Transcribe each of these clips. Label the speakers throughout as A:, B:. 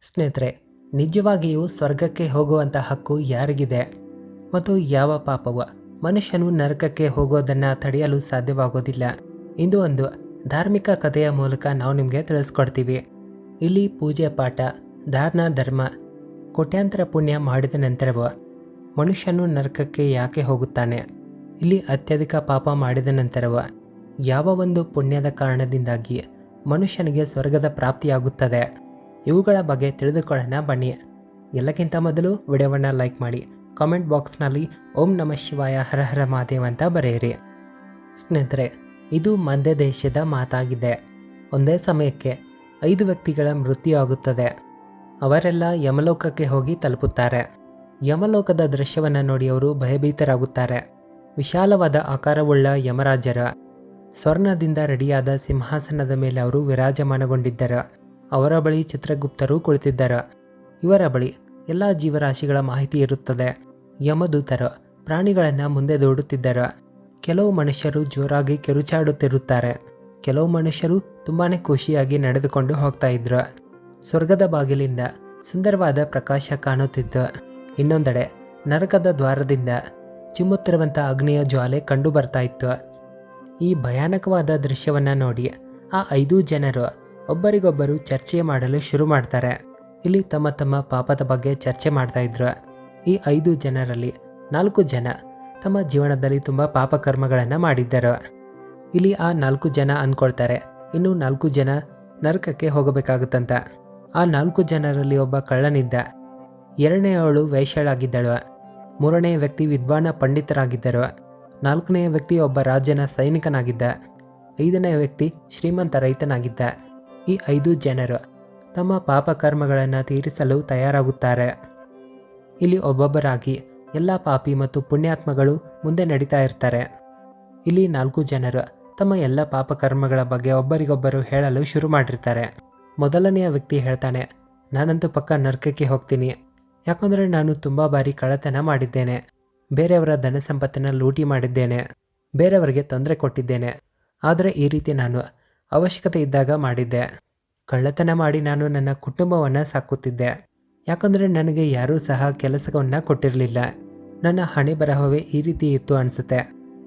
A: ಸ್ನೇಹಿತರೆ, ನಿಜವಾಗಿಯೂ ಸ್ವರ್ಗಕ್ಕೆ ಹೋಗುವಂಥ ಹಕ್ಕು ಯಾರಿಗಿದೆ ಮತ್ತು ಯಾವ ಪಾಪವು ಮನುಷ್ಯನು ನರಕಕ್ಕೆ ಹೋಗೋದನ್ನು ತಡೆಯಲು ಸಾಧ್ಯವಾಗೋದಿಲ್ಲ. ಇಂದು ಒಂದು ಧಾರ್ಮಿಕ ಕಥೆಯ ಮೂಲಕ ನಾವು ನಿಮಗೆ ತಿಳಿಸ್ಕೊಡ್ತೀವಿ. ಇಲ್ಲಿ ಪೂಜೆ ಪಾಠ, ದಾನ ಧರ್ಮ, ಕೋಟ್ಯಾಂತರ ಪುಣ್ಯ ಮಾಡಿದ ನಂತರವೂ ಮನುಷ್ಯನು ನರಕಕ್ಕೆ ಯಾಕೆ ಹೋಗುತ್ತಾನೆ? ಇಲ್ಲಿ ಅತ್ಯಧಿಕ ಪಾಪ ಮಾಡಿದ ನಂತರವೂ ಯಾವ ಒಂದು ಪುಣ್ಯದ ಕಾರಣದಿಂದಾಗಿ ಮನುಷ್ಯನಿಗೆ ಸ್ವರ್ಗದ ಪ್ರಾಪ್ತಿಯಾಗುತ್ತದೆ? ಇವುಗಳ ಬಗ್ಗೆ ತಿಳಿದುಕೊಳ್ಳೋಣ ಬನ್ನಿ. ಎಲ್ಲಕ್ಕಿಂತ ಮೊದಲು ವಿಡಿಯೋವನ್ನು ಲೈಕ್ ಮಾಡಿ, ಕಾಮೆಂಟ್ ಬಾಕ್ಸ್ನಲ್ಲಿ ಓಂ ನಮಃ ಶಿವಾಯ ಹರ ಹರ ಮಹಾದೇವ ಅಂತ ಬರೆಯಿರಿ. ಸ್ನೇಹಿತರೆ, ಇದು ಮಧ್ಯ ದೇಶದ ಮಾತಾಗಿದೆ. ಒಂದೇ ಸಮಯಕ್ಕೆ 5 ವ್ಯಕ್ತಿಗಳ ಮೃತ್ಯು ಆಗುತ್ತದೆ. ಅವರೆಲ್ಲ ಯಮಲೋಕಕ್ಕೆ ಹೋಗಿ ತಲುಪುತ್ತಾರೆ. ಯಮಲೋಕದ ದೃಶ್ಯವನ್ನು ನೋಡಿ ಅವರು ಭಯಭೀತರಾಗುತ್ತಾರೆ. ವಿಶಾಲವಾದ ಆಕಾರವುಳ್ಳ ಯಮರಾಜರ ಸ್ವರ್ಣದಿಂದ ರೆಡಿಯಾದ ಸಿಂಹಾಸನದ ಮೇಲೆ ಅವರು ವಿರಾಜಮಾನಗೊಂಡಿದ್ದರು. ಅವರ ಬಳಿ ಚಿತ್ರಗುಪ್ತರು ಕುಳಿತಿದ್ದರು. ಇವರ ಬಳಿ ಎಲ್ಲ ಜೀವರಾಶಿಗಳ ಮಾಹಿತಿ ಇರುತ್ತದೆ. ಯಮದೂತರು ಪ್ರಾಣಿಗಳನ್ನು ಮುಂದೆ ದೂಡುತ್ತಿದ್ದರು. ಕೆಲವು ಮನುಷ್ಯರು ಜೋರಾಗಿ ಕಿರುಚಾಡುತ್ತಿರುತ್ತಾರೆ. ಕೆಲವು ಮನುಷ್ಯರು ತುಂಬಾ ಖುಷಿಯಾಗಿ ನಡೆದುಕೊಂಡು ಹೋಗ್ತಾ ಇದ್ರು. ಸ್ವರ್ಗದ ಬಾಗಿಲಿಂದ ಸುಂದರವಾದ ಪ್ರಕಾಶ ಕಾಣುತ್ತಿದ್ದು, ಇನ್ನೊಂದೆಡೆ ನರಕದ ದ್ವಾರದಿಂದ ಚಿಮ್ಮುತ್ತಿರುವಂಥ ಅಗ್ನಿಯ ಜ್ವಾಲೆ ಕಂಡು ಬರ್ತಾ ಇತ್ತು. ಈ ಭಯಾನಕವಾದ ದೃಶ್ಯವನ್ನು ನೋಡಿ ಆ 5 ಜನರು ಒಬ್ಬರಿಗೊಬ್ಬರು ಚರ್ಚೆ ಮಾಡಲು ಶುರು ಮಾಡ್ತಾರೆ. ಇಲ್ಲಿ ತಮ್ಮ ತಮ್ಮ ಪಾಪದ ಬಗ್ಗೆ ಚರ್ಚೆ ಮಾಡ್ತಾ ಇದ್ರು. ಈ 5 ಜನರಲ್ಲಿ 4 ಜನ ತಮ್ಮ ಜೀವನದಲ್ಲಿ ತುಂಬ ಪಾಪಕರ್ಮಗಳನ್ನು ಮಾಡಿದ್ದರು. ಇಲ್ಲಿ ಆ 4 ಜನ ಅಂದ್ಕೊಳ್ತಾರೆ ಇನ್ನು 4 ಜನ ನರಕಕ್ಕೆ ಹೋಗಬೇಕಾಗುತ್ತಂತ. ಆ 4 ಜನರಲ್ಲಿ ಒಬ್ಬ ಕಳ್ಳನಿದ್ದ, 2ನೇಯವಳು ವೇಶ್ಯಳಾಗಿದ್ದಳು, 3ನೇ ವ್ಯಕ್ತಿ ವಿದ್ವಾನ ಪಂಡಿತರಾಗಿದ್ದರು, 4ನೇ ವ್ಯಕ್ತಿ ಒಬ್ಬ ರಾಜನ ಸೈನಿಕನಾಗಿದ್ದ, 5ನೇ ವ್ಯಕ್ತಿ ಶ್ರೀಮಂತ ರೈತನಾಗಿದ್ದ. ಈ 5 ಜನರು ತಮ್ಮ ಪಾಪಕರ್ಮಗಳನ್ನು ತೀರಿಸಲು ತಯಾರಾಗುತ್ತಾರೆ. ಇಲ್ಲಿ ಒಬ್ಬೊಬ್ಬರಾಗಿ ಎಲ್ಲ ಪಾಪಿ ಮತ್ತು ಪುಣ್ಯಾತ್ಮಗಳು ಮುಂದೆ ನಡೀತಾ ಇರ್ತಾರೆ. ಇಲ್ಲಿ 4 ಜನರು ತಮ್ಮ ಎಲ್ಲ ಪಾಪಕರ್ಮಗಳ ಬಗ್ಗೆ ಒಬ್ಬರಿಗೊಬ್ಬರು ಹೇಳಲು ಶುರು ಮಾಡಿರ್ತಾರೆ. ಮೊದಲನೆಯ ವ್ಯಕ್ತಿ ಹೇಳ್ತಾನೆ, ನಾನಂತೂ ಪಕ್ಕ ನರಕಕ್ಕೆ ಹೋಗ್ತೀನಿ. ಯಾಕಂದರೆ ನಾನು ತುಂಬ ಬಾರಿ ಕಳ್ಳತನ ಮಾಡಿದ್ದೇನೆ, ಬೇರೆಯವರ ಧನ ಸಂಪತ್ತನ್ನು ಲೂಟಿ ಮಾಡಿದ್ದೇನೆ, ಬೇರೆಯವರಿಗೆ ತೊಂದರೆ ಕೊಟ್ಟಿದ್ದೇನೆ. ಆದರೆ ಈ ರೀತಿ ನಾನು ಅವಶ್ಯಕತೆ ಇದ್ದಾಗ ಮಾಡಿದ್ದೆ. ಕಳ್ಳತನ ಮಾಡಿ ನಾನು ನನ್ನ ಕುಟುಂಬವನ್ನು ಸಾಕುತ್ತಿದ್ದೆ. ಯಾಕಂದರೆ ನನಗೆ ಯಾರೂ ಸಹ ಕೆಲಸವನ್ನು ಕೊಟ್ಟಿರಲಿಲ್ಲ. ನನ್ನ ಹಣೆ ಬರಹವೇ ಈ ರೀತಿ ಇತ್ತು ಅನಿಸುತ್ತೆ.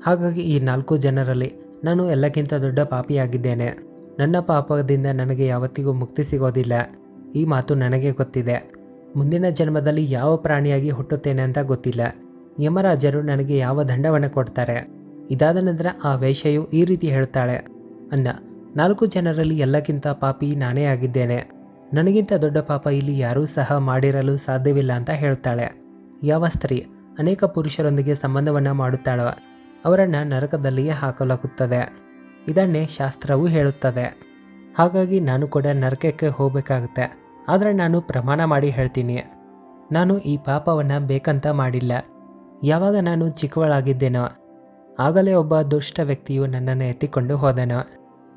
A: ಹಾಗಾಗಿ ಈ 4 ಜನರಲ್ಲಿ ನಾನು ಎಲ್ಲಕ್ಕಿಂತ ದೊಡ್ಡ ಪಾಪಿಯಾಗಿದ್ದೇನೆ. ನನ್ನ ಪಾಪದಿಂದ ನನಗೆ ಯಾವತ್ತಿಗೂ ಮುಕ್ತಿ ಸಿಗೋದಿಲ್ಲ. ಈ ಮಾತು ನನಗೆ ಗೊತ್ತಿದೆ. ಮುಂದಿನ ಜನ್ಮದಲ್ಲಿ ಯಾವ ಪ್ರಾಣಿಯಾಗಿ ಹುಟ್ಟುತ್ತೇನೆ ಅಂತ ಗೊತ್ತಿಲ್ಲ. ಯಮರಾಜರು ನನಗೆ ಯಾವ ದಂಡವನ್ನು ಕೊಡ್ತಾರೆ? ಇದಾದ ನಂತರ ಆ ವೇಶ್ಯೆಯು ಈ ರೀತಿ ಹೇಳ್ತಾಳೆ, ಅನ್ನ 4 ಜನರಲ್ಲಿ ಎಲ್ಲಕ್ಕಿಂತ ಪಾಪಿ ನಾನೇ ಆಗಿದ್ದೇನೆ. ನನಗಿಂತ ದೊಡ್ಡ ಪಾಪ ಇಲ್ಲಿ ಯಾರೂ ಸಹ ಮಾಡಿರಲು ಸಾಧ್ಯವಿಲ್ಲ ಅಂತ ಹೇಳ್ತಾಳೆ. ಯಾವ ಸ್ತ್ರೀ ಅನೇಕ ಪುರುಷರೊಂದಿಗೆ ಸಂಬಂಧವನ್ನು ಮಾಡುತ್ತಾಳೋ ಅವರನ್ನು ನರಕದಲ್ಲಿಯೇ ಹಾಕಲಾಗುತ್ತದೆ. ಇದನ್ನೇ ಶಾಸ್ತ್ರವು ಹೇಳುತ್ತದೆ. ಹಾಗಾಗಿ ನಾನು ಕೂಡ ನರಕಕ್ಕೆ ಹೋಗಬೇಕಾಗುತ್ತೆ. ಆದರೆ ನಾನು ಪ್ರಮಾಣ ಮಾಡಿ ಹೇಳ್ತೀನಿ, ನಾನು ಈ ಪಾಪವನ್ನು ಬೇಕಂತ ಮಾಡಿಲ್ಲ. ಯಾವಾಗ ನಾನು ಚಿಕ್ಕವಳಾಗಿದ್ದೇನೋ ಆಗಲೇ ಒಬ್ಬ ದುಷ್ಟ ವ್ಯಕ್ತಿಯು ನನ್ನನ್ನು ಎತ್ತಿಕೊಂಡು ಹೋದನು.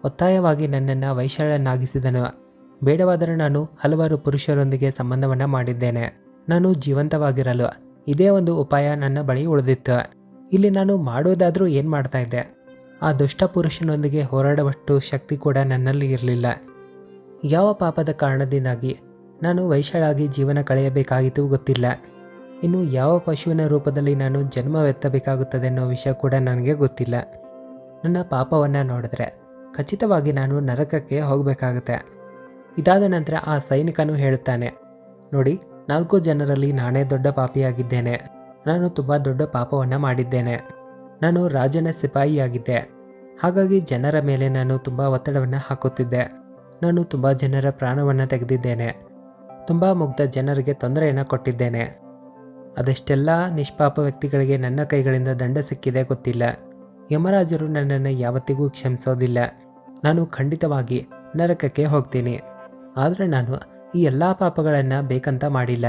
A: ಒತ್ತಾಯವಾಗಿ ನನ್ನನ್ನು ವೈಶಾಲ್ಯನಾಗಿಸಿದನು. ಬೇಡವಾದರೆ ನಾನು ಹಲವಾರು ಪುರುಷರೊಂದಿಗೆ ಸಂಬಂಧವನ್ನು ಮಾಡಿದ್ದೇನೆ. ನಾನು ಜೀವಂತವಾಗಿರಲು ಇದೇ ಒಂದು ಉಪಾಯ ನನ್ನ ಬಳಿ ಉಳಿದಿತ್ತು. ಇಲ್ಲಿ ನಾನು ಮಾಡುವುದಾದರೂ ಏನು ಮಾಡ್ತಾ ಇದ್ದೆ? ಆ ದುಷ್ಟ ಪುರುಷನೊಂದಿಗೆ ಹೋರಾಡುವಷ್ಟು ಶಕ್ತಿ ಕೂಡ ನನ್ನಲ್ಲಿ ಇರಲಿಲ್ಲ. ಯಾವ ಪಾಪದ ಕಾರಣದಿಂದಾಗಿ ನಾನು ವೈಶಾಲಾಗಿ ಜೀವನ ಕಳೆಯಬೇಕಾಗಿತ್ತು ಗೊತ್ತಿಲ್ಲ. ಇನ್ನು ಯಾವ ಪಶುವಿನ ರೂಪದಲ್ಲಿ ನಾನು ಜನ್ಮವೆತ್ತಬೇಕಾಗುತ್ತದೆ ಅನ್ನೋ ವಿಷಯ ಕೂಡ ನನಗೆ ಗೊತ್ತಿಲ್ಲ. ನನ್ನ ಪಾಪವನ್ನು ನೋಡಿದ್ರೆ ಖಚಿತವಾಗಿ ನಾನು ನರಕಕ್ಕೆ ಹೋಗಬೇಕಾಗುತ್ತೆ. ಇದಾದ ನಂತರ ಆ ಸೈನಿಕನು ಹೇಳುತ್ತಾನೆ, ನೋಡಿ, 4 ಜನರಲ್ಲಿ ನಾನೇ ದೊಡ್ಡ ಪಾಪಿಯಾಗಿದ್ದೇನೆ. ನಾನು ತುಂಬ ದೊಡ್ಡ ಪಾಪವನ್ನು ಮಾಡಿದ್ದೇನೆ. ನಾನು ರಾಜನ ಸಿಪಾಯಿಯಾಗಿದ್ದೆ. ಹಾಗಾಗಿ ಜನರ ಮೇಲೆ ನಾನು ತುಂಬ ಒತ್ತಡವನ್ನು ಹಾಕುತ್ತಿದ್ದೆ. ನಾನು ತುಂಬ ಜನರ ಪ್ರಾಣವನ್ನು ತೆಗೆದಿದ್ದೇನೆ. ತುಂಬ ಮುಗ್ಧ ಜನರಿಗೆ ತೊಂದರೆಯನ್ನು ಕೊಟ್ಟಿದ್ದೇನೆ. ಅದೆಷ್ಟೆಲ್ಲ ನಿಷ್ಪಾಪ ವ್ಯಕ್ತಿಗಳಿಗೆ ನನ್ನ ಕೈಗಳಿಂದ ದಂಡ ಸಿಕ್ಕಿದೆ ಗೊತ್ತಿಲ್ಲ. ಯಮರಾಜರು ನನ್ನನ್ನು ಯಾವತ್ತಿಗೂ ಕ್ಷಮಿಸೋದಿಲ್ಲ. ನಾನು ಖಂಡಿತವಾಗಿ ನರಕಕ್ಕೆ ಹೋಗ್ತೀನಿ. ಆದರೆ ನಾನು ಈ ಎಲ್ಲ ಪಾಪಗಳನ್ನು ಬೇಕಂತ ಮಾಡಿಲ್ಲ.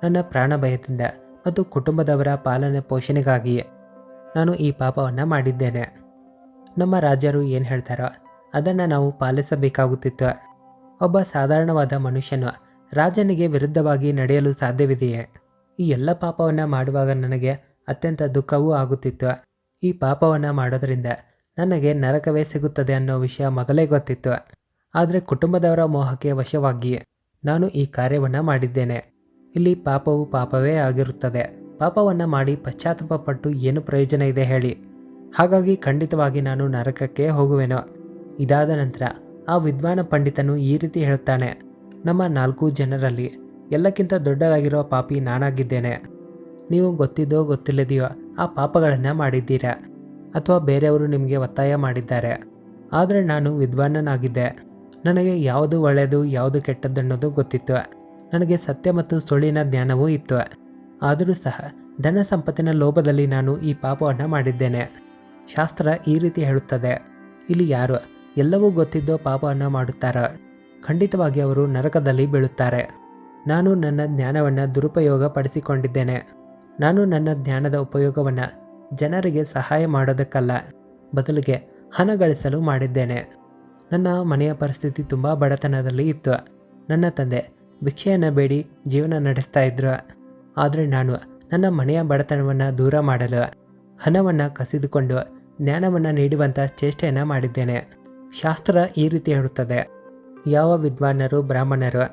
A: ನನ್ನ ಪ್ರಾಣ ಭಯದಿಂದ ಮತ್ತು ಕುಟುಂಬದವರ ಪಾಲನೆ ಪೋಷಣೆಗಾಗಿಯೇ ನಾನು ಈ ಪಾಪವನ್ನು ಮಾಡಿದ್ದೇನೆ. ನಮ್ಮ ರಾಜರು ಏನು ಹೇಳ್ತಾರೋ ಅದನ್ನು ನಾವು ಪಾಲಿಸಬೇಕಾಗುತ್ತಿತ್ತು. ಒಬ್ಬ ಸಾಧಾರಣವಾದ ಮನುಷ್ಯನು ರಾಜನಿಗೆ ವಿರುದ್ಧವಾಗಿ ನಡೆಯಲು ಸಾಧ್ಯವಿದೆಯೇ? ಈ ಎಲ್ಲ ಪಾಪವನ್ನು ಮಾಡುವಾಗ ನನಗೆ ಅತ್ಯಂತ ದುಃಖವೂ ಆಗುತ್ತಿತ್ತು. ಈ ಪಾಪವನ್ನು ಮಾಡೋದರಿಂದ ನನಗೆ ನರಕವೇ ಸಿಗುತ್ತದೆ ಅನ್ನೋ ವಿಷಯ ಮೊದಲೇ ಗೊತ್ತಿತ್ತು. ಆದರೆ ಕುಟುಂಬದವರ ಮೋಹಕ್ಕೆ ವಶವಾಗಿ ನಾನು ಈ ಕಾರ್ಯವನ್ನು ಮಾಡಿದ್ದೇನೆ. ಇಲ್ಲಿ ಪಾಪವು ಪಾಪವೇ ಆಗಿರುತ್ತದೆ. ಪಾಪವನ್ನು ಮಾಡಿ ಪಶ್ಚಾತ್ತಾಪ ಪಟ್ಟು ಏನು ಪ್ರಯೋಜನ ಇದೆ ಹೇಳಿ? ಹಾಗಾಗಿ ಖಂಡಿತವಾಗಿ ನಾನು ನರಕಕ್ಕೆ ಹೋಗುವೆನು. ಇದಾದ ನಂತರ ಆ ವಿದ್ವಾನ ಪಂಡಿತನು ಈ ರೀತಿ ಹೇಳುತ್ತಾನೆ, ನಮ್ಮ 4 ಜನರಲ್ಲಿ ಎಲ್ಲಕ್ಕಿಂತ ದೊಡ್ಡದಾಗಿರುವ ಪಾಪಿ ನಾನಾಗಿದ್ದೇನೆ. ನೀವು ಗೊತ್ತಿದ್ದೋ ಗೊತ್ತಿಲ್ಲದೆಯೋ ಆ ಪಾಪಗಳನ್ನು ಮಾಡಿದ್ದೀರಾ, ಅಥವಾ ಬೇರೆಯವರು ನಿಮಗೆ ಒತ್ತಾಯ ಮಾಡಿದ್ದಾರೆ. ಆದರೆ ನಾನು ವಿದ್ವಾನನಾಗಿದ್ದೆ. ನನಗೆ ಯಾವುದು ಒಳ್ಳೆಯದು ಯಾವುದು ಕೆಟ್ಟದ್ದನ್ನೋದು ಗೊತ್ತಿತ್ತು. ನನಗೆ ಸತ್ಯ ಮತ್ತು ಸುಳ್ಳಿನ ಜ್ಞಾನವೂ ಇತ್ತು. ಆದರೂ ಸಹ ಧನ ಸಂಪತ್ತಿನ ಲೋಭದಲ್ಲಿ ನಾನು ಈ ಪಾಪವನ್ನು ಮಾಡಿದ್ದೇನೆ. ಶಾಸ್ತ್ರ ಈ ರೀತಿ ಹೇಳುತ್ತದೆ, ಇಲ್ಲಿ ಯಾರು ಎಲ್ಲವೂ ಗೊತ್ತಿದ್ದೋ ಪಾಪವನ್ನು ಮಾಡುತ್ತಾರೋ ಖಂಡಿತವಾಗಿ ಅವರು ನರಕದಲ್ಲಿ ಬೀಳುತ್ತಾರೆ. ನಾನು ನನ್ನ ಜ್ಞಾನವನ್ನು ದುರುಪಯೋಗ ಪಡಿಸಿಕೊಂಡಿದ್ದೇನೆ. ನಾನು ನನ್ನ ಜ್ಞಾನದ ಉಪಯೋಗವನ್ನು ಜನರಿಗೆ ಸಹಾಯ ಮಾಡೋದಕ್ಕಲ್ಲ, ಬದಲಿಗೆ ಹಣ ಗಳಿಸಲು ಮಾಡಿದ್ದೇನೆ. ನನ್ನ ಮನೆಯ ಪರಿಸ್ಥಿತಿ ತುಂಬ ಬಡತನದಲ್ಲಿ ಇತ್ತು. ನನ್ನ ತಂದೆ ಭಿಕ್ಷೆಯನ್ನು ಬೇಡಿ ಜೀವನ ನಡೆಸ್ತಾ ಇದ್ರು. ಆದರೆ ನಾನು ನನ್ನ ಮನೆಯ ಬಡತನವನ್ನು ದೂರ ಮಾಡಲು ಹಣವನ್ನು ಕಸಿದುಕೊಂಡು ಜ್ಞಾನವನ್ನು ನೀಡುವಂಥ ಚೇಷ್ಟೆಯನ್ನು ಮಾಡಿದ್ದೇನೆ. ಶಾಸ್ತ್ರ ಈ ರೀತಿ ಹೇಳುತ್ತದೆ, ಯಾವ ವಿದ್ವಾನರು ಬ್ರಾಹ್ಮಣರು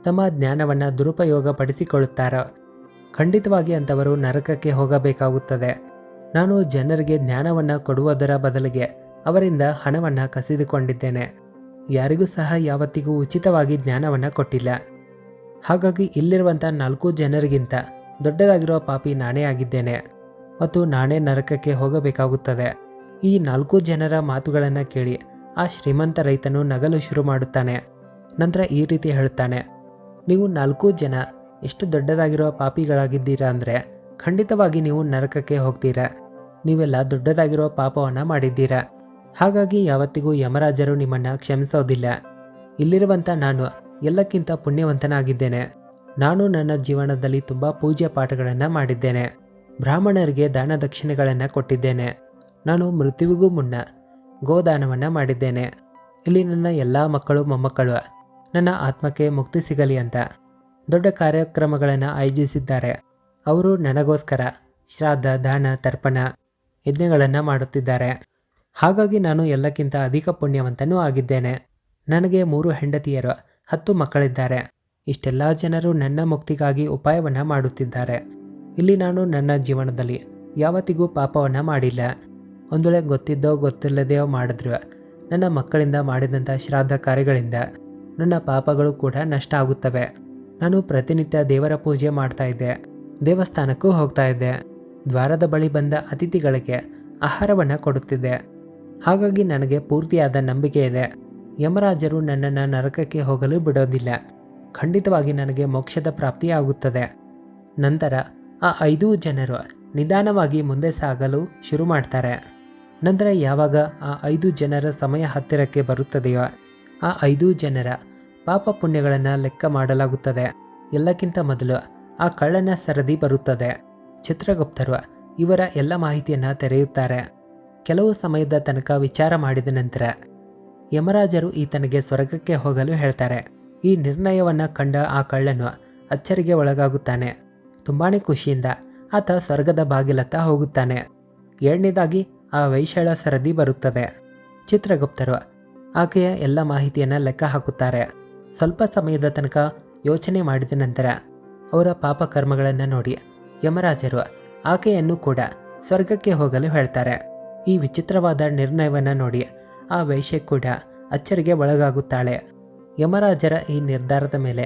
A: ತಮ್ಮ ಜ್ಞಾನವನ್ನು ದುರುಪಯೋಗ ಪಡಿಸಿಕೊಳ್ಳುತ್ತಾರೋ ಖಂಡಿತವಾಗಿ ಅಂಥವರು ನರಕಕ್ಕೆ ಹೋಗಬೇಕಾಗುತ್ತದೆ. ನಾನು ಜನರಿಗೆ ಜ್ಞಾನವನ್ನು ಕೊಡುವುದರ ಬದಲಿಗೆ ಅವರಿಂದ ಹಣವನ್ನು ಕಸಿದುಕೊಂಡಿದ್ದೇನೆ. ಯಾರಿಗೂ ಸಹ ಯಾವತ್ತಿಗೂ ಉಚಿತವಾಗಿ ಜ್ಞಾನವನ್ನು ಕೊಟ್ಟಿಲ್ಲ. ಹಾಗಾಗಿ ಇಲ್ಲಿರುವಂಥ 4 ಜನರಿಗಿಂತ ದೊಡ್ಡದಾಗಿರುವ ಪಾಪಿ ನಾನೇ ಆಗಿದ್ದೇನೆ ಮತ್ತು ನಾನೇ ನರಕಕ್ಕೆ ಹೋಗಬೇಕಾಗುತ್ತದೆ. ಈ 4 ಜನರ ಮಾತುಗಳನ್ನು ಕೇಳಿ ಆ ಶ್ರೀಮಂತ ರೈತನು ನಗಲು ಶುರು ಮಾಡುತ್ತಾನೆ. ನಂತರ ಈ ರೀತಿ ಹೇಳುತ್ತಾನೆ, ನೀವು 4 ಜನ ಎಷ್ಟು ದೊಡ್ಡದಾಗಿರುವ ಪಾಪಿಗಳಾಗಿದ್ದೀರಾ ಅಂದರೆ ಖಂಡಿತವಾಗಿ ನೀವು ನರಕಕ್ಕೆ ಹೋಗ್ತೀರಾ. ನೀವೆಲ್ಲ ದೊಡ್ಡದಾಗಿರುವ ಪಾಪವನ್ನು ಮಾಡಿದ್ದೀರಾ. ಹಾಗಾಗಿ ಯಾವತ್ತಿಗೂ ಯಮರಾಜರು ನಿಮ್ಮನ್ನು ಕ್ಷಮಿಸೋದಿಲ್ಲ. ಇಲ್ಲಿರುವಂಥ ನಾನು ಎಲ್ಲಕ್ಕಿಂತ ಪುಣ್ಯವಂತನಾಗಿದ್ದೇನೆ. ನಾನು ನನ್ನ ಜೀವನದಲ್ಲಿ ತುಂಬ ಪೂಜ್ಯ ಪಾಠಗಳನ್ನು ಮಾಡಿದ್ದೇನೆ. ಬ್ರಾಹ್ಮಣರಿಗೆ ದಾನ ದಕ್ಷಿಣೆಗಳನ್ನು ಕೊಟ್ಟಿದ್ದೇನೆ. ನಾನು ಮೃತ್ಯುವಿಗೂ ಮುನ್ನ ಗೋದಾನವನ್ನು ಮಾಡಿದ್ದೇನೆ. ಇಲ್ಲಿ ನನ್ನ ಎಲ್ಲ ಮಕ್ಕಳು ಮೊಮ್ಮಕ್ಕಳು ನನ್ನ ಆತ್ಮಕ್ಕೆ ಮುಕ್ತಿ ಸಿಗಲಿ ಅಂತ ದೊಡ್ಡ ಕಾರ್ಯಕ್ರಮಗಳನ್ನು ಆಯೋಜಿಸಿದ್ದಾರೆ. ಅವರು ನನಗೋಸ್ಕರ ಶ್ರಾದ್ದ, ದಾನ, ತರ್ಪಣ, ಯಜ್ಞಗಳನ್ನು ಮಾಡುತ್ತಿದ್ದಾರೆ. ಹಾಗಾಗಿ ನಾನು ಎಲ್ಲಕ್ಕಿಂತ ಅಧಿಕ ಪುಣ್ಯವಂತನೂ ಆಗಿದ್ದೇನೆ. ನನಗೆ 3 ಹೆಂಡತಿಯರು, 10 ಮಕ್ಕಳಿದ್ದಾರೆ. ಇಷ್ಟೆಲ್ಲ ಜನರು ನನ್ನ ಮುಕ್ತಿಗಾಗಿ ಉಪಾಯವನ್ನು ಮಾಡುತ್ತಿದ್ದಾರೆ. ಇಲ್ಲಿ ನಾನು ನನ್ನ ಜೀವನದಲ್ಲಿ ಯಾವತ್ತಿಗೂ ಪಾಪವನ್ನು ಮಾಡಿಲ್ಲ. ಒಂದು ವೇಳೆ ಗೊತ್ತಿದ್ದೋ ಗೊತ್ತಿಲ್ಲದೆಯೋ ಮಾಡಿದ್ರು ನನ್ನ ಮಕ್ಕಳಿಂದ ಮಾಡಿದಂಥ ಶ್ರಾದ್ದ ಕಾರ್ಯಗಳಿಂದ ನನ್ನ ಪಾಪಗಳು ಕೂಡ ನಷ್ಟ ಆಗುತ್ತವೆ. ನಾನು ಪ್ರತಿನಿತ್ಯ ದೇವರ ಪೂಜೆ ಮಾಡ್ತಾ ಇದ್ದೆ. ದೇವಸ್ಥಾನಕ್ಕೂ ಹೋಗ್ತಾ ಇದ್ದೆ. ದ್ವಾರದ ಬಳಿ ಬಂದ ಅತಿಥಿಗಳಿಗೆ ಆಹಾರವನ್ನು ಕೊಡುತ್ತಿದ್ದೆ. ಹಾಗಾಗಿ ನನಗೆ ಪೂರ್ತಿಯಾದ ನಂಬಿಕೆ ಇದೆ, ಯಮರಾಜರು ನನ್ನನ್ನು ನರಕಕ್ಕೆ ಹೋಗಲು ಬಿಡೋದಿಲ್ಲ. ಖಂಡಿತವಾಗಿ ನನಗೆ ಮೋಕ್ಷದ ಪ್ರಾಪ್ತಿಯಾಗುತ್ತದೆ. ನಂತರ ಆ 5 ಜನರು ನಿಧಾನವಾಗಿ ಮುಂದೆ ಸಾಗಲು ಶುರು ಮಾಡ್ತಾರೆ. ನಂತರ ಯಾವಾಗ ಆ 5 ಜನರ ಸಮಯ ಹತ್ತಿರಕ್ಕೆ ಬರುತ್ತದೆಯೋ ಆ 5 ಜನರ ಪಾಪ ಪುಣ್ಯಗಳನ್ನು ಲೆಕ್ಕ ಮಾಡಲಾಗುತ್ತದೆ. ಎಲ್ಲಕ್ಕಿಂತ ಮೊದಲು ಆ ಕಳ್ಳನ ಸರದಿ ಬರುತ್ತದೆ. ಚಿತ್ರಗುಪ್ತರು ಇವರ ಎಲ್ಲ ಮಾಹಿತಿಯನ್ನು ತೆರೆಯುತ್ತಾರೆ. ಕೆಲವು ಸಮಯದ ತನಕ ವಿಚಾರ ಮಾಡಿದ ನಂತರ ಯಮರಾಜರು ಈತನಿಗೆ ಸ್ವರ್ಗಕ್ಕೆ ಹೋಗಲು ಹೇಳ್ತಾರೆ. ಈ ನಿರ್ಣಯವನ್ನು ಕಂಡ ಆ ಕಳ್ಳನು ಅಚ್ಚರಿಗೆ ಒಳಗಾಗುತ್ತಾನೆ. ತುಂಬಾ ಖುಷಿಯಿಂದ ಆತ ಸ್ವರ್ಗದ ಬಾಗಿಲತ್ತ ಹೋಗುತ್ತಾನೆ. 7ನೇದಾಗಿ ಆ ವೈಶಾಳ ಸರದಿ ಬರುತ್ತದೆ. ಚಿತ್ರಗುಪ್ತರು ಆಕೆಯ ಎಲ್ಲ ಮಾಹಿತಿಯನ್ನು ಲೆಕ್ಕ ಹಾಕುತ್ತಾರೆ. ಸ್ವಲ್ಪ ಸಮಯದ ತನಕ ಯೋಚನೆ ಮಾಡಿದ ನಂತರ ಅವರ ಪಾಪ ಕರ್ಮಗಳನ್ನು ನೋಡಿ ಯಮರಾಜರು ಆಕೆಯನ್ನು ಕೂಡ ಸ್ವರ್ಗಕ್ಕೆ ಹೋಗಲು ಹೇಳ್ತಾರೆ. ಈ ವಿಚಿತ್ರವಾದ ನಿರ್ಣಯವನ್ನು ನೋಡಿ ಆ ವೈಶ್ಯ ಕೂಡ ಅಚ್ಚರಿಗೆ ಒಳಗಾಗುತ್ತಾಳೆ. ಯಮರಾಜರ ಈ ನಿರ್ಧಾರದ ಮೇಲೆ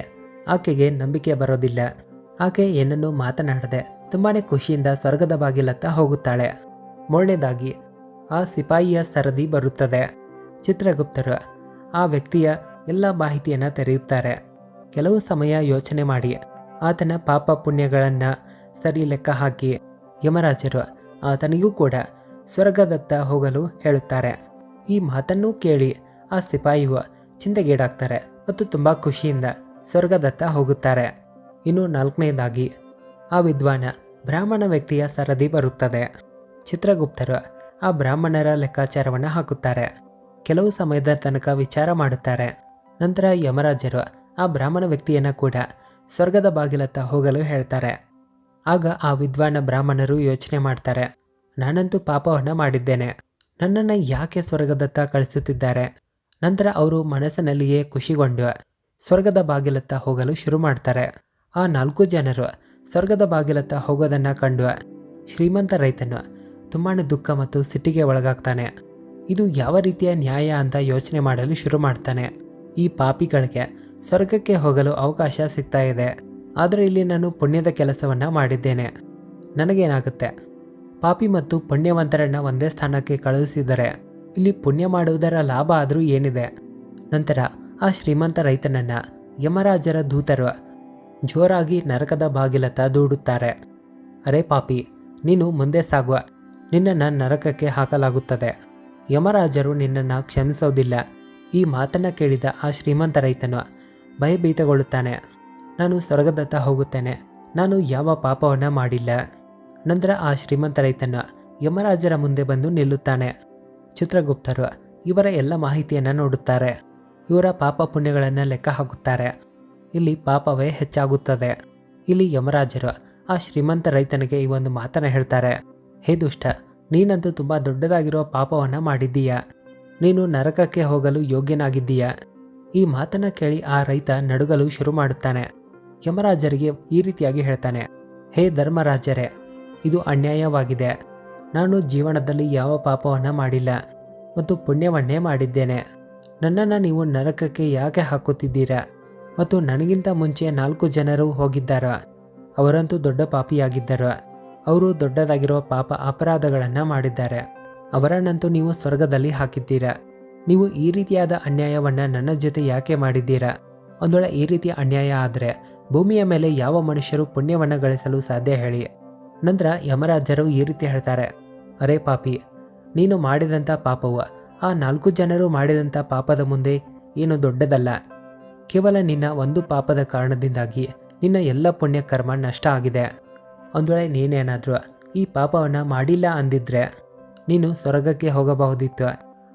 A: ಆಕೆಗೆ ನಂಬಿಕೆ ಬರೋದಿಲ್ಲ. ಆಕೆ ಏನನ್ನೂ ಮಾತನಾಡದೆ ತುಂಬಾ ಖುಷಿಯಿಂದ ಸ್ವರ್ಗದ ಬಾಗಿಲತ್ತ ಹೋಗುತ್ತಾಳೆ. 3ನೇದಾಗಿ ಆ ಸಿಪಾಯಿಯ ಸರದಿ ಬರುತ್ತದೆ. ಚಿತ್ರಗುಪ್ತರು ಆ ವ್ಯಕ್ತಿಯ ಎಲ್ಲ ಮಾಹಿತಿಯನ್ನು ತೆರೆಯುತ್ತಾರೆ. ಕೆಲವು ಸಮಯ ಯೋಚನೆ ಮಾಡಿ ಆತನ ಪಾಪ ಪುಣ್ಯಗಳನ್ನು ಸರಿ ಲೆಕ್ಕ ಹಾಕಿ ಯಮರಾಜರು ಆತನಿಗೂ ಕೂಡ ಸ್ವರ್ಗದತ್ತ ಹೋಗಲು ಹೇಳುತ್ತಾರೆ. ಈ ಮಾತನ್ನು ಕೇಳಿ ಆ ಸಿಪಾಯಿಯು ಚಿಂತೆಗೀಡಾಗ್ತಾರೆ ಮತ್ತು ತುಂಬ ಖುಷಿಯಿಂದ ಸ್ವರ್ಗದತ್ತ ಹೋಗುತ್ತಾರೆ. ಇನ್ನು 4ನೇದಾಗಿ ಆ ವಿದ್ವಾನ ಬ್ರಾಹ್ಮಣ ವ್ಯಕ್ತಿಯ ಸರದಿ ಬರುತ್ತದೆ. ಚಿತ್ರಗುಪ್ತರು ಆ ಬ್ರಾಹ್ಮಣರ ಲೆಕ್ಕಾಚಾರವನ್ನು ಹಾಕುತ್ತಾರೆ. ಕೆಲವು ಸಮಯದ ತನಕ ವಿಚಾರ ಮಾಡುತ್ತಾರೆ. ನಂತರ ಯಮರಾಜರು ಆ ಬ್ರಾಹ್ಮಣ ವ್ಯಕ್ತಿಯನ್ನು ಕೂಡ ಸ್ವರ್ಗದ ಬಾಗಿಲತ್ತ ಹೋಗಲು ಹೇಳ್ತಾರೆ. ಆಗ ಆ ವಿದ್ವಾನ ಬ್ರಾಹ್ಮಣರು ಯೋಚನೆ ಮಾಡ್ತಾರೆ, ನಾನಂತೂ ಪಾಪವನ್ನು ಮಾಡಿದ್ದೇನೆ, ನನ್ನನ್ನು ಯಾಕೆ ಸ್ವರ್ಗದತ್ತ ಕಳಿಸುತ್ತಿದ್ದಾರೆ? ನಂತರ ಅವರು ಮನಸ್ಸಿನಲ್ಲಿಯೇ ಖುಷಿಗೊಂಡು ಸ್ವರ್ಗದ ಬಾಗಿಲತ್ತ ಹೋಗಲು ಶುರು ಮಾಡ್ತಾರೆ. ಆ 4 ಜನರು ಸ್ವರ್ಗದ ಬಾಗಿಲತ್ತ ಹೋಗೋದನ್ನು ಕಂಡು ಶ್ರೀಮಂತ ರೈತನು ತುಂಬಾ ದುಃಖ ಮತ್ತು ಸಿಟ್ಟಿಗೆ ಒಳಗಾಗ್ತಾನೆ. ಇದು ಯಾವ ರೀತಿಯ ನ್ಯಾಯ ಅಂತ ಯೋಚನೆ ಮಾಡಲು ಶುರು ಮಾಡ್ತಾನೆ. ಈ ಪಾಪಿಗಳಿಗೆ ಸ್ವರ್ಗಕ್ಕೆ ಹೋಗಲು ಅವಕಾಶ ಸಿಗ್ತಾ ಇದೆ, ಆದರೆ ಇಲ್ಲಿ ನಾನು ಪುಣ್ಯದ ಕೆಲಸವನ್ನು ಮಾಡಿದ್ದೇನೆ, ನನಗೇನಾಗುತ್ತೆ? ಪಾಪಿ ಮತ್ತು ಪುಣ್ಯವಂತರನ್ನ ಒಂದೇ ಸ್ಥಾನಕ್ಕೆ ಕಳುಹಿಸಿದರೆ ಇಲ್ಲಿ ಪುಣ್ಯ ಮಾಡುವುದರ ಲಾಭ ಆದರೂ ಏನಿದೆ? ನಂತರ ಆ ಶ್ರೀಮಂತ ರೈತನನ್ನ ಯಮರಾಜರ ದೂತರು ಜೋರಾಗಿ ನರಕದ ಬಾಗಿಲತ್ತ ದೂಡುತ್ತಾರೆ. ಅರೆ ಪಾಪಿ, ನೀನು ಮುಂದೆ ಸಾಗುವ, ನಿನ್ನನ್ನು ನರಕಕ್ಕೆ ಹಾಕಲಾಗುತ್ತದೆ, ಯಮರಾಜರು ನಿನ್ನನ್ನು ಕ್ಷಮಿಸೋದಿಲ್ಲ. ಈ ಮಾತನ್ನು ಕೇಳಿದ ಆ ಶ್ರೀಮಂತ ರೈತನು ಭಯಭೀತಗೊಳ್ಳುತ್ತಾನೆ. ನಾನು ಸ್ವರ್ಗದತ್ತ ಹೋಗುತ್ತೇನೆ, ನಾನು ಯಾವ ಪಾಪವನ್ನು ಮಾಡಿಲ್ಲ. ನಂತರ ಆ ಶ್ರೀಮಂತ ರೈತನು ಯಮರಾಜರ ಮುಂದೆ ಬಂದು ನಿಲ್ಲುತ್ತಾನೆ. ಚಿತ್ರಗುಪ್ತರು ಇವರ ಎಲ್ಲ ಮಾಹಿತಿಯನ್ನು ನೋಡುತ್ತಾರೆ. ಇವರ ಪಾಪ ಪುಣ್ಯಗಳನ್ನು ಲೆಕ್ಕ ಹಾಕುತ್ತಾರೆ. ಇಲ್ಲಿ ಪಾಪವೇ ಹೆಚ್ಚಾಗುತ್ತದೆ. ಇಲ್ಲಿ ಯಮರಾಜರು ಆ ಶ್ರೀಮಂತ ರೈತನಿಗೆ ಈ ಒಂದು ಮಾತನ್ನು ಹೇಳ್ತಾರೆ. ಹೇ ದುಷ್ಟ, ನೀನಂತೂ ತುಂಬ ದೊಡ್ಡದಾಗಿರುವ ಪಾಪವನ್ನು ಮಾಡಿದ್ದೀಯಾ, ನೀನು ನರಕಕ್ಕೆ ಹೋಗಲು ಯೋಗ್ಯನಾಗಿದ್ದೀಯಾ. ಈ ಮಾತನ್ನು ಕೇಳಿ ಆ ರೈತ ನಡುಗಲು ಶುರು ಮಾಡುತ್ತಾನೆ. ಯಮರಾಜರಿಗೆ ಈ ರೀತಿಯಾಗಿ ಹೇಳ್ತಾನೆ, ಹೇ ಧರ್ಮರಾಜರೇ, ಇದು ಅನ್ಯಾಯವಾಗಿದೆ. ನಾನು ಜೀವನದಲ್ಲಿ ಯಾವ ಪಾಪವನ್ನು ಮಾಡಿಲ್ಲ ಮತ್ತು ಪುಣ್ಯವನ್ನೇ ಮಾಡಿದ್ದೇನೆ. ನನ್ನನ್ನು ನೀವು ನರಕಕ್ಕೆ ಯಾಕೆ ಹಾಕುತ್ತಿದ್ದೀರಾ? ಮತ್ತು ನನಗಿಂತ ಮುಂಚೆ 4 ಜನರು ಹೋಗಿದ್ದಾರೆ, ಅವರಂತೂ ದೊಡ್ಡ ಪಾಪಿಯಾಗಿದ್ದರು. ಅವರು ದೊಡ್ಡದಾಗಿರುವ ಪಾಪ ಅಪರಾಧಗಳನ್ನು ಮಾಡಿದ್ದಾರೆ, ಅವರನ್ನಂತೂ ನೀವು ಸ್ವರ್ಗದಲ್ಲಿ ಹಾಕಿದ್ದೀರಾ. ನೀವು ಈ ರೀತಿಯಾದ ಅನ್ಯಾಯವನ್ನು ನನ್ನ ಜೊತೆ ಯಾಕೆ ಮಾಡಿದ್ದೀರಾ? ಒಂದು ವೇಳೆ ಈ ರೀತಿಯ ಅನ್ಯಾಯ ಆದರೆ ಭೂಮಿಯ ಮೇಲೆ ಯಾವ ಮನುಷ್ಯರು ಪುಣ್ಯವನ್ನು ಗಳಿಸಲು ಸಾಧ್ಯ ಹೇಳಿ? ನಂತರ ಯಮರಾಜರು ಈ ರೀತಿ ಹೇಳ್ತಾರೆ, ಅರೆ ಪಾಪಿ, ನೀನು ಮಾಡಿದಂಥ ಪಾಪವು ಆ 4 ಜನರು ಮಾಡಿದಂಥ ಪಾಪದ ಮುಂದೆ ಏನು ದೊಡ್ಡದಲ್ಲ. ಕೇವಲ ನಿನ್ನ ಒಂದು ಪಾಪದ ಕಾರಣದಿಂದಾಗಿ ನಿನ್ನ ಎಲ್ಲ ಪುಣ್ಯ ಕರ್ಮ ನಷ್ಟ ಆಗಿದೆ. ಒಂದು ವೇಳೆ ನೀನೇನಾದರೂ ಈ ಪಾಪವನ್ನು ಮಾಡಿಲ್ಲ ಅಂದಿದ್ರೆ ನೀನು ಸ್ವರ್ಗಕ್ಕೆ ಹೋಗಬಹುದಿತ್ತು.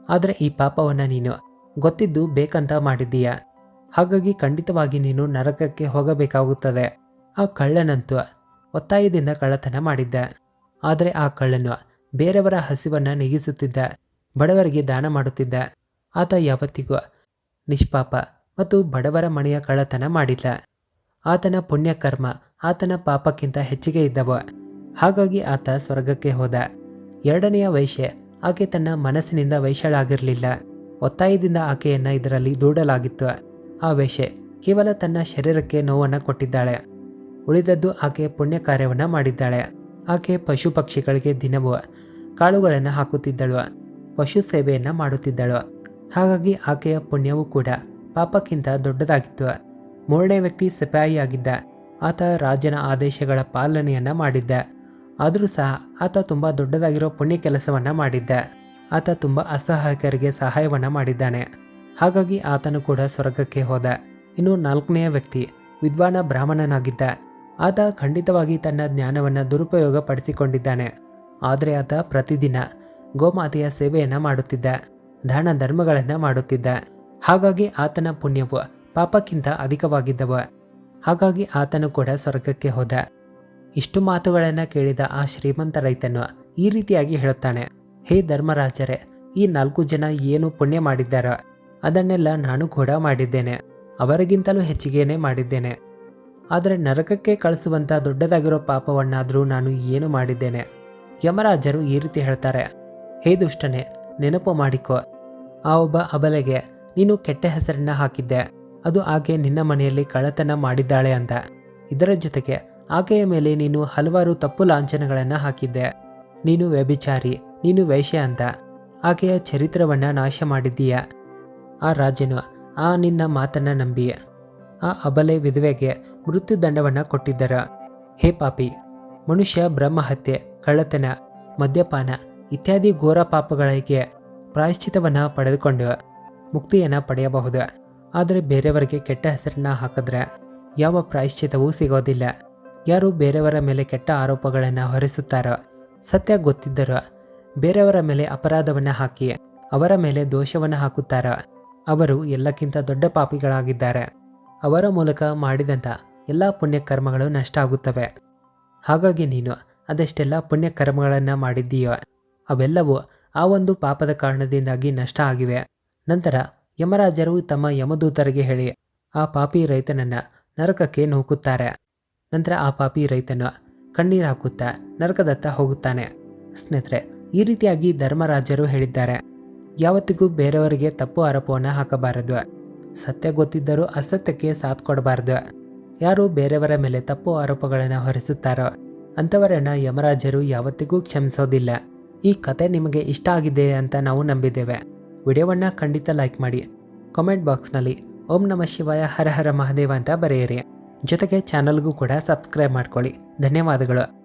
A: ಆದರೆ ಈ ಪಾಪವನ್ನು ನೀನು ಗೊತ್ತಿದ್ದು ಬೇಕಂತ ಮಾಡಿದ್ದೀಯ, ಹಾಗಾಗಿ ಖಂಡಿತವಾಗಿ ನೀನು ನರಕಕ್ಕೆ ಹೋಗಬೇಕಾಗುತ್ತದೆ. ಆ ಕಳ್ಳನಂತೂ ಒತ್ತಾಯದಿಂದ ಕಳ್ಳತನ ಮಾಡಿದ್ದ, ಆದರೆ ಆ ಕಳ್ಳನು ಬೇರೆಯವರ ಹಸಿವನ್ನು ನೀಗಿಸುತ್ತಿದ್ದ, ಬಡವರಿಗೆ ದಾನ ಮಾಡುತ್ತಿದ್ದ. ಆತ ಯಾವತ್ತಿಗೂ ನಿಷ್ಪಾಪ ಮತ್ತು ಬಡವರ ಮನೆಯ ಕಳ್ಳತನ ಮಾಡಿಲ್ಲ. ಆತನ ಪುಣ್ಯಕರ್ಮ ಆತನ ಪಾಪಕ್ಕಿಂತ ಹೆಚ್ಚಿಗೆ ಇದ್ದವು, ಹಾಗಾಗಿ ಆತ ಸ್ವರ್ಗಕ್ಕೆ ಹೋದ. ಎರಡನೆಯ ವೇಶ್ಯೆ, ಆಕೆ ತನ್ನ ಮನಸ್ಸಿನಿಂದ ವೈಶ್ಯಳಾಗಿರಲಿಲ್ಲ, ಒತ್ತಾಯದಿಂದ ಆಕೆಯನ್ನು ಇದರಲ್ಲಿ ದೂಡಲಾಗಿತ್ತು. ಆ ವೇಶ್ಯೆ ಕೇವಲ ತನ್ನ ಶರೀರಕ್ಕೆ ನೋವನ್ನು ಕೊಟ್ಟಿದ್ದಾಳೆ, ಉಳಿದದ್ದು ಆಕೆ ಪುಣ್ಯ ಕಾರ್ಯವನ್ನು ಮಾಡಿದ್ದಾಳೆ. ಆಕೆ ಪಶು ಪಕ್ಷಿಗಳಿಗೆ ದಿನವೂ ಕಾಳುಗಳನ್ನು ಹಾಕುತ್ತಿದ್ದಳು, ಪಶು ಸೇವೆಯನ್ನು ಮಾಡುತ್ತಿದ್ದಳು. ಹಾಗಾಗಿ ಆಕೆಯ ಪುಣ್ಯವೂ ಕೂಡ ಪಾಪಕ್ಕಿಂತ ದೊಡ್ಡದಾಗಿತ್ತು. ಮೂರನೇ ವ್ಯಕ್ತಿ ಸಿಪಾಯಿಯಾಗಿದ್ದ. ಆತ ರಾಜನ ಆದೇಶಗಳ ಪಾಲನೆಯನ್ನು ಮಾಡಿದ್ದ, ಆದರೂ ಸಹ ಆತ ತುಂಬ ದೊಡ್ಡದಾಗಿರೋ ಪುಣ್ಯ ಕೆಲಸವನ್ನು ಮಾಡಿದ್ದ. ಆತ ತುಂಬ ಅಸಹಾಯಕರಿಗೆ ಸಹಾಯವನ್ನು ಮಾಡಿದ್ದಾನೆ, ಹಾಗಾಗಿ ಆತನು ಕೂಡ ಸ್ವರ್ಗಕ್ಕೆ ಹೋದ. ಇನ್ನು ನಾಲ್ಕನೆಯ ವ್ಯಕ್ತಿ ವಿದ್ವಾನ ಬ್ರಾಹ್ಮಣನಾಗಿದ್ದ. ಆತ ಖಂಡಿತವಾಗಿ ತನ್ನ ಜ್ಞಾನವನ್ನು ದುರುಪಯೋಗ ಪಡಿಸಿಕೊಂಡಿದ್ದಾನೆ, ಆದರೆ ಆತ ಪ್ರತಿದಿನ ಗೋಮಾತೆಯ ಸೇವೆಯನ್ನು ಮಾಡುತ್ತಿದ್ದ, ದಾನ ಧರ್ಮಗಳನ್ನು ಮಾಡುತ್ತಿದ್ದ. ಹಾಗಾಗಿ ಆತನ ಪುಣ್ಯವು ಪಾಪಕ್ಕಿಂತ ಅಧಿಕವಾಗಿದ್ದವು, ಹಾಗಾಗಿ ಆತನು ಕೂಡ ಸ್ವರ್ಗಕ್ಕೆ ಹೋದ. ಇಷ್ಟು ಮಾತುಗಳನ್ನು ಕೇಳಿದ ಆ ಶ್ರೀಮಂತ ರೈತನು ಈ ರೀತಿಯಾಗಿ ಹೇಳುತ್ತಾನೆ, ಹೇ ಧರ್ಮರಾಜರೇ, ಈ 4 ಜನ ಏನು ಪುಣ್ಯ ಮಾಡಿದ್ದಾರೋ ಅದನ್ನೆಲ್ಲ ನಾನು ಕೂಡ ಮಾಡಿದ್ದೇನೆ, ಅವರಿಗಿಂತಲೂ ಹೆಚ್ಚಿಗೆನೇ ಮಾಡಿದ್ದೇನೆ. ಆದರೆ ನರಕಕ್ಕೆ ಕಳಿಸುವಂಥ ದೊಡ್ಡದಾಗಿರೋ ಪಾಪವನ್ನಾದರೂ ನಾನು ಏನು ಮಾಡಿದ್ದೇನೆ? ಯಮರಾಜರು ಈ ರೀತಿ ಹೇಳ್ತಾರೆ, ಹೇ ದುಷ್ಟನೇ, ನೆನಪು ಮಾಡಿಕೊ, ಆ ಒಬ್ಬ ಅಬಲೆಗೆ ನೀನು ಕೆಟ್ಟ ಹೆಸರನ್ನ ಹಾಕಿದ್ದೆ, ಅದು ಆಕೆ ನಿನ್ನ ಮನೆಯಲ್ಲಿ ಕಳ್ಳತನ ಮಾಡಿದ್ದಾಳೆ ಅಂತ. ಇದರ ಜೊತೆಗೆ ಆಕೆಯ ಮೇಲೆ ನೀನು ಹಲವಾರು ತಪ್ಪು ಲಾಂಛನಗಳನ್ನು ಹಾಕಿದ್ದೆ. ನೀನು ವ್ಯಭಿಚಾರಿ, ನೀನು ವೇಶ್ಯೆ ಅಂತ ಆಕೆಯ ಚರಿತ್ರವನ್ನು ನಾಶ ಮಾಡಿದ್ದೀಯ. ಆ ರಾಜನು ಆ ನಿನ್ನ ಮಾತನ್ನು ನಂಬಿ ಆ ಅಬಲೆ ವಿಧವೆಗೆ ಮೃತ್ಯುದಂಡವನ್ನು ಕೊಟ್ಟಿದ್ದರು. ಹೇ ಪಾಪಿ, ಮನುಷ್ಯ ಬ್ರಹ್ಮಹತ್ಯೆ, ಕಳ್ಳತನ, ಮದ್ಯಪಾನ ಇತ್ಯಾದಿ ಘೋರ ಪಾಪಗಳಿಗೆ ಪ್ರಾಯಶ್ಚಿತವನ್ನು ಪಡೆದುಕೊಂಡು ಮುಕ್ತಿಯನ್ನು ಪಡೆಯಬಹುದು. ಆದರೆ ಬೇರೆಯವರಿಗೆ ಕೆಟ್ಟ ಹೆಸರನ್ನ ಹಾಕಿದ್ರೆ ಯಾವ ಪ್ರಾಯಶ್ಚಿತವೂ ಸಿಗೋದಿಲ್ಲ. ಯಾರು ಬೇರೆಯವರ ಮೇಲೆ ಕೆಟ್ಟ ಆರೋಪಗಳನ್ನು ಹೊರಿಸುತ್ತಾರೋ, ಸತ್ಯ ಗೊತ್ತಿದ್ದರೋ ಬೇರೆಯವರ ಮೇಲೆ ಅಪರಾಧವನ್ನು ಹಾಕಿ ಅವರ ಮೇಲೆ ದೋಷವನ್ನು ಹಾಕುತ್ತಾರೋ ಅವರು ಎಲ್ಲಕ್ಕಿಂತ ದೊಡ್ಡ ಪಾಪಿಗಳಾಗಿದ್ದಾರೆ. ಅವರ ಮೂಲಕ ಮಾಡಿದಂಥ ಎಲ್ಲ ಪುಣ್ಯಕರ್ಮಗಳು ನಷ್ಟ ಆಗುತ್ತವೆ. ಹಾಗಾಗಿ ನೀನು ಅದೆಷ್ಟೆಲ್ಲ ಪುಣ್ಯಕರ್ಮಗಳನ್ನು ಮಾಡಿದ್ದೀಯೋ ಅವೆಲ್ಲವೂ ಆ ಒಂದು ಪಾಪದ ಕಾರಣದಿಂದಾಗಿ ನಷ್ಟ ಆಗಿವೆ. ನಂತರ ಯಮರಾಜರು ತಮ್ಮ ಯಮದೂತರಿಗೆ ಹೇಳಿ ಆ ಪಾಪಿ ರೈತನನ್ನು ನರಕಕ್ಕೆ ನೂಕುತ್ತಾರೆ. ನಂತರ ಆ ಪಾಪಿ ರೈತನು ಕಣ್ಣೀರು ಹಾಕುತ್ತಾ ನರಕದತ್ತ ಹೋಗುತ್ತಾನೆ. ಸ್ನೇಹಿತರೆ, ಈ ರೀತಿಯಾಗಿ ಧರ್ಮರಾಜರು ಹೇಳಿದ್ದಾರೆ, ಯಾವತ್ತಿಗೂ ಬೇರೆಯವರಿಗೆ ತಪ್ಪು ಆರೋಪವನ್ನು ಹಾಕಬಾರದು. ಸತ್ಯ ಗೊತ್ತಿದ್ದರೂ ಅಸತ್ಯಕ್ಕೆ ಸಾಥ್ ಕೊಡಬಾರದು. ಯಾರು ಬೇರೆಯವರ ಮೇಲೆ ತಪ್ಪು ಆರೋಪಗಳನ್ನು ಹೊರಿಸುತ್ತಾರೋ ಅಂಥವರನ್ನು ಯಮರಾಜರು ಯಾವತ್ತಿಗೂ ಕ್ಷಮಿಸೋದಿಲ್ಲ. ಈ ಕತೆ ನಿಮಗೆ ಇಷ್ಟ ಆಗಿದೆ ಅಂತ ನಾವು ನಂಬಿದ್ದೇವೆ. ವಿಡಿಯೋವನ್ನು ಖಂಡಿತ ಲೈಕ್ ಮಾಡಿ. ಕಾಮೆಂಟ್ ಬಾಕ್ಸ್ನಲ್ಲಿ ಓಂ ನಮಃ ಶಿವಾಯ ಹರ ಹರ ಮಹಾದೇವ ಅಂತ ಬರೆಯಿರಿ. ಜೊತೆಗೆ ಚಾನಲ್ಗೂ ಕೂಡ ಸಬ್ಸ್ಕ್ರೈಬ್ ಮಾಡ್ಕೊಳ್ಳಿ. ಧನ್ಯವಾದಗಳು.